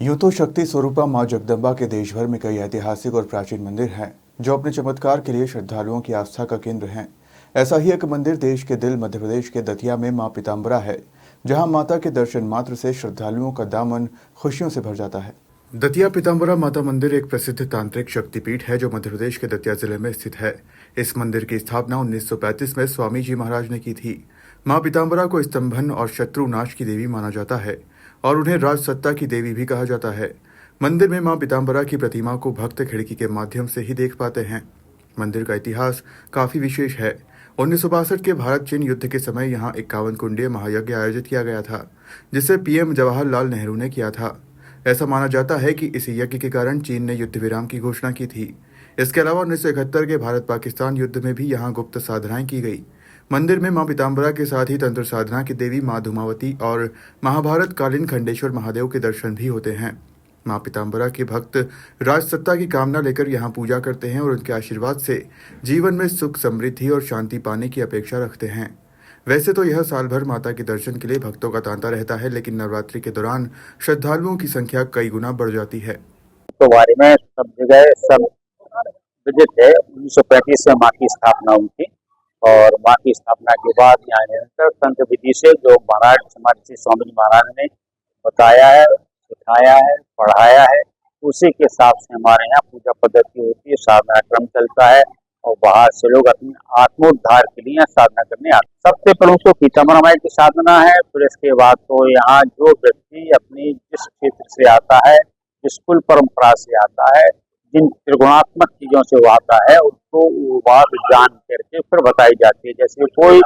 यूं तो शक्ति स्वरूपा मां जगदम्बा के देश भर में कई ऐतिहासिक और प्राचीन मंदिर हैं जो अपने चमत्कार के लिए श्रद्धालुओं की आस्था का केंद्र हैं। ऐसा ही एक मंदिर देश के दिल मध्य प्रदेश के दतिया में मां पीताम्बरा है, जहां माता के दर्शन मात्र से श्रद्धालुओं का दामन खुशियों से भर जाता है। दतिया पीताम्बरा माता मंदिर एक प्रसिद्ध तांत्रिक शक्तिपीठ है जो मध्य प्रदेश के दतिया जिले में स्थित है। इस मंदिर की स्थापना 1935 में स्वामी जी महाराज ने की थी। मां पीताम्बरा को स्तंभन और शत्रुनाश की देवी माना जाता है और उन्हें राजसत्ता की देवी भी कहा जाता है। मंदिर में मां पीताम्बरा की प्रतिमा को भक्त खिड़की के माध्यम से ही देख पाते हैं। मंदिर का इतिहास काफी विशेष है। 1962 के भारत चीन युद्ध के समय यहां 51 कुंडीय महायज्ञ आयोजित किया गया था, जिसे पीएम जवाहरलाल नेहरू ने किया था। ऐसा माना जाता है कि इसी यज्ञ के कारण चीन ने युद्ध विराम की घोषणा की थी। इसके अलावा 1971 के भारत पाकिस्तान युद्ध में भी यहाँ गुप्त साधनाएं की गई। मंदिर में मां पीताम्बरा के साथ ही तंत्र साधना की देवी मां धूमावती और महाभारत कालीन खंडेश्वर महादेव के दर्शन भी होते हैं। मां पीताम्बरा के भक्त राजसत्ता की कामना लेकर यहाँ पूजा करते हैं और उनके आशीर्वाद से जीवन में सुख, समृद्धि और शांति पाने की अपेक्षा रखते हैं। वैसे तो यह साल भर माता के दर्शन के लिए भक्तों का तांता रहता है, लेकिन नवरात्रि के दौरान श्रद्धालुओं की संख्या कई गुना बढ़ जाती है। तो बारे में सब जगह सब विदित है। 1935 में माँ की स्थापना हुई थी और माँ की स्थापना के बाद यहाँ निरंतर तंत्र विधि से जो महाराज हमारे श्री स्वामी जी महाराज ने बताया है, सिखाया है, पढ़ाया है, उसी के हिसाब से हमारे यहाँ पूजा पद्धति होती है, साधना क्रम चलता है और बाहर से लोग अपने आत्मोद्धार के लिए साधना करने आते हैं। सबसे प्रमुख तो पीताम्बरा माई की साधना है। फिर इसके बाद तो यहाँ जो व्यक्ति अपनी जिस क्षेत्र से आता है, जिस कुल परंपरा से आता है, जिन त्रिगुणात्मक चीजों से वो आता है, उसको वो बात जान करके फिर बताई जाती है। जैसे कोई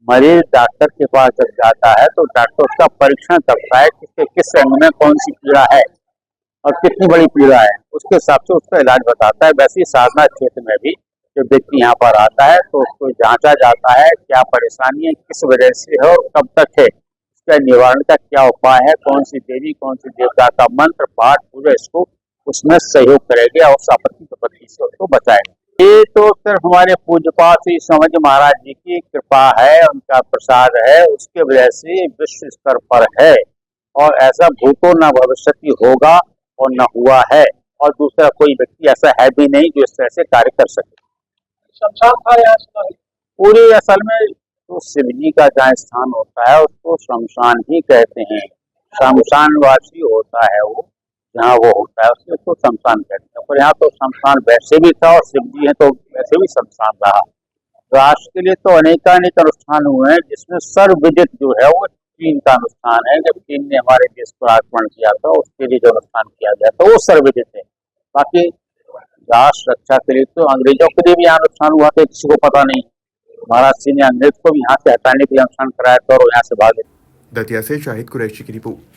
मरीज डॉक्टर के पास जब जाता है तो डॉक्टर उसका परीक्षण करता है कि किस अंग में कौन सी पीड़ा है और कितनी बड़ी पीड़ा है, उसके हिसाब से उसका इलाज बताता है। वैसे ही साधना क्षेत्र में भी जब व्यक्ति यहाँ पर आता है तो उसको जांचा जाता है क्या परेशानी है, किस वजह से है और कब तक है, इसका निवारण का क्या उपाय है, कौन सी देवी कौन सी देवता का मंत्र पाठ पूजा इसको उसमें सहयोग करेगी और उस आपत्ति विपत्ति से उसको बचाएगा। ये तो सिर्फ हमारे पूज्यपाद श्री स्वामी जी महाराज जी की कृपा है, उनका प्रसाद है, उसके वजह से विश्व स्तर पर है और ऐसा भूतो न भविष्यति होगा और न हुआ है और दूसरा कोई व्यक्ति ऐसा है भी नहीं जो इस तरह से कार्य कर सके। पूरी असल में तो शिव जी का जहाँ स्थान होता है उसको शमशान ही कहते हैं। शमशानवासी होता है वो, जहाँ वो होता है उसको शमशान कहते हैं। पर यहाँ तो शमशान वैसे भी था और शिव जी है तो वैसे भी शमशान रहा। राष्ट्र के लिए तो अनेकानेक अनुष्ठान हुए हैं, जिसमें सर्वविदित जो है वो चीन का अनुष्ठान है। जब चीन ने हमारे देश पर आक्रमण किया था उसके लिए जो अनुष्ठान किया गया था वो सर्वविदित है। बाकी राष्ट्र रक्षा के लिए तो अंग्रेजों के लिए भी यहाँ अनुष्ठान हुआ था, किसी को पता नहीं। महाराज सिंह ने अंग्रेज को भी यहाँ से हटाने के लिए अनुष्ठान कराया था और यहाँ से भागे। दतिया से शाहिद कुरैशी की रिपोर्ट।